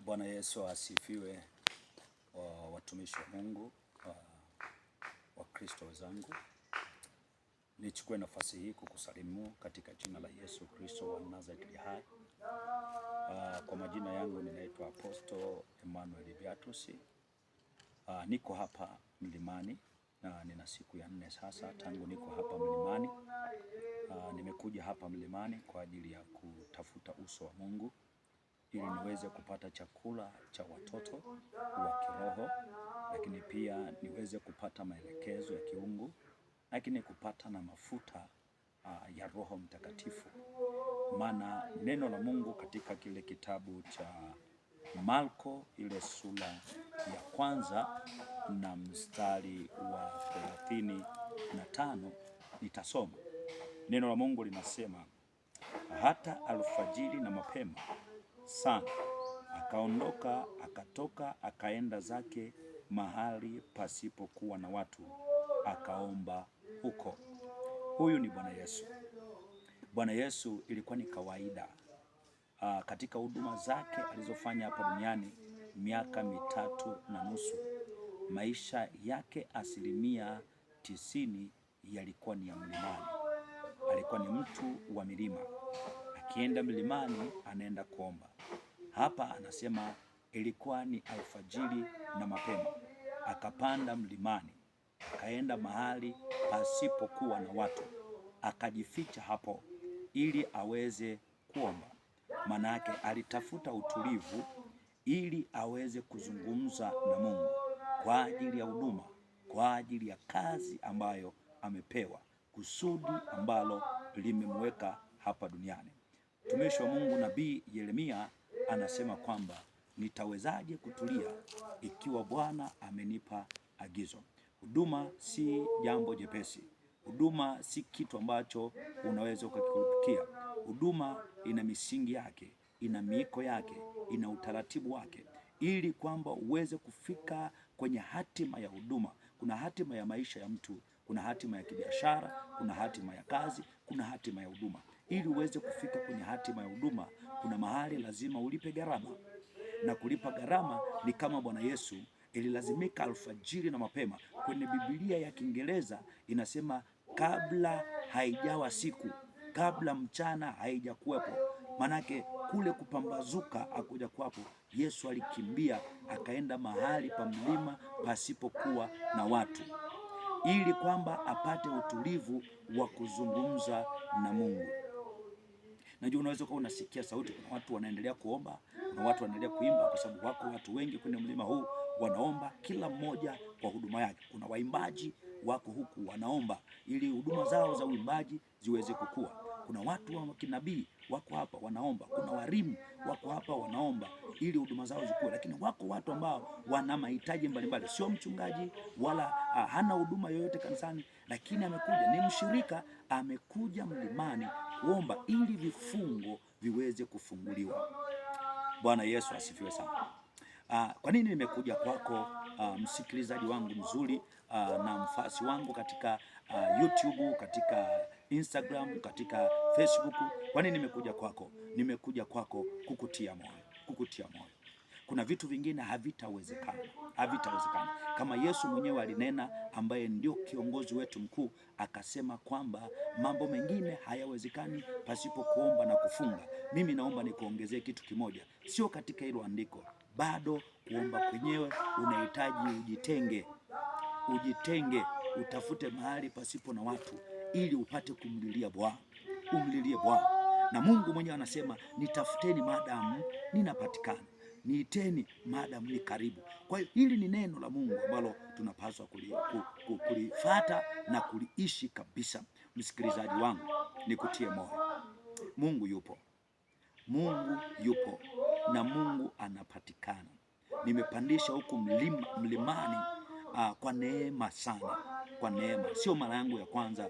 Bwana Yesu asifiwe. Watumishi wa Mungu, wa Kristo wenzangu, nichukue nafasi hii kukusalimu katika jina la Yesu Kristo wa Nazareti hai. Kwa majina yangu ninaitwa Apostle Emmanuel Beatus. Niko hapa mlimani na nina siku ya 4 sasa tangu niko hapa mlimani. Nimekuja hapa mlimani kwa ajili ya kutafuta uso wa Mungu, ili niweze kupata chakula cha watoto wa kiroho, lakini pia niweze kupata maelekezo ya kiungu, lakini kupata na mafuta ya Roho Mtakatifu. Maana neno la Mungu katika kile kitabu cha Marko ile sura ya 1 na mstari wa 35 nitasoma. Neno la Mungu linasema, hata alfajiri na mapema sana akaondoka, akatoka, akaenda zake mahali pasipokuwa na watu, akaomba huko. Huyu ni Bwana Yesu. Bwana Yesu ilikuwa ni kawaida katika huduma zake alizofanya hapa duniani miaka 3.5, maisha yake 90% yalikuwa ni ya mlimani. Alikuwa ni mtu wa milima, akienda milimani anaenda kuomba. Hapa anasema ilikuwa ni alfajiri na mapema, akapanda mlimani, akaenda mahali pasipokuwa na watu, akajificha hapo ili aweze kuomba. Manake alitafuta utulivu ili aweze kuzungumza na Mungu kwa ajili ya huduma, kwa ajili ya kazi ambayo amepewa, kusudi ambalo limemweka hapa duniani. Mtumishi wa Mungu Nabii Yeremia anasema kwamba nitawezaje kutulia ikiwa Bwana amenipa agizo. Huduma si jambo jepesi. Huduma si kitu ambacho unaweza ukakikurupukia. Huduma ina misingi yake, ina miiko yake, ina utaratibu wake, ili kwamba uweze kufika kwenye hatima ya huduma. Kuna hatima ya maisha ya mtu, kuna hatima ya kibiashara, kuna hatima ya kazi, kuna hatima ya huduma. Ili uweze kufika kwenye hatima ya huduma, kuna mahali lazima ulipe gharama. Na kulipa gharama ni kama Bwana Yesu ililazimika alfajiri na mapema. Kwenye Biblia ya Kiingereza inasema kabla haijawa siku, kabla mchana haijakuwepo. Manake kule kupambazuka hakuja kwapo, Yesu alikimbia akaenda mahali pa mlima pasipokuwa na watu, ili kwamba apate utulivu wa kuzungumza na Mungu. Najua unaweza kuwa unasikia sauti, kuna watu wanaendelea kuomba, kuna watu wanaendelea kuimba, kwa sababu wako watu wengi kwenye mlima huu wanaomba, kila mmoja kwa huduma yake. Kuna waimbaji wako huku wanaomba ili huduma zao za uimbaji ziweze kukua. Kuna watu wa kinabii wako hapa wanaomba, kuna walimu wako hapa wanaomba ili huduma zao zikue. Lakini wako watu ambao wana mahitaji mbalimbali, sio mchungaji wala hana huduma yoyote kanisani, lakini amekuja, ni mshirika, amekuja mlimani kuomba ili vifungo viweze kufunguliwa. Bwana Yesu asifiwe sana. Kwa nini nimekuja kwako, msikilizaji wangu mzuri na mfasi wangu katika YouTube, katika Instagram, katika Facebook? Kwa nini nimekuja kwako? Nimekuja kwako kukutia moyo. Kuna vitu vingine havitawezekana. Kama Yesu mwenyewe alinena, ambaye ndio kiongozi wetu mkuu, akasema kwamba mambo mengine hayawezekani pasipo kuomba na kufunga. Mimi naomba nikuongezee kitu kimoja, sio katika hilo andiko. Bado kuomba kwenyewe unahitaji ujitenge, utafute mahali pasipo na watu ili upate kumlilia Bwana. Umlilie Bwana. Na Mungu mwenyewe anasema, nitafuteni maadamu ninapatikana, niiteni maadamu ni karibu. Kwa hiyo hili ni neno la Mungu ambalo tunapaswa kulifuata na kuliishi kabisa. Msikilizaji wangu, nikutie moyo. Mungu yupo na Mungu anapatikana. Nimepandisha huku mlimani kwa neema sana, kwa neema. Sio mara yangu ya kwanza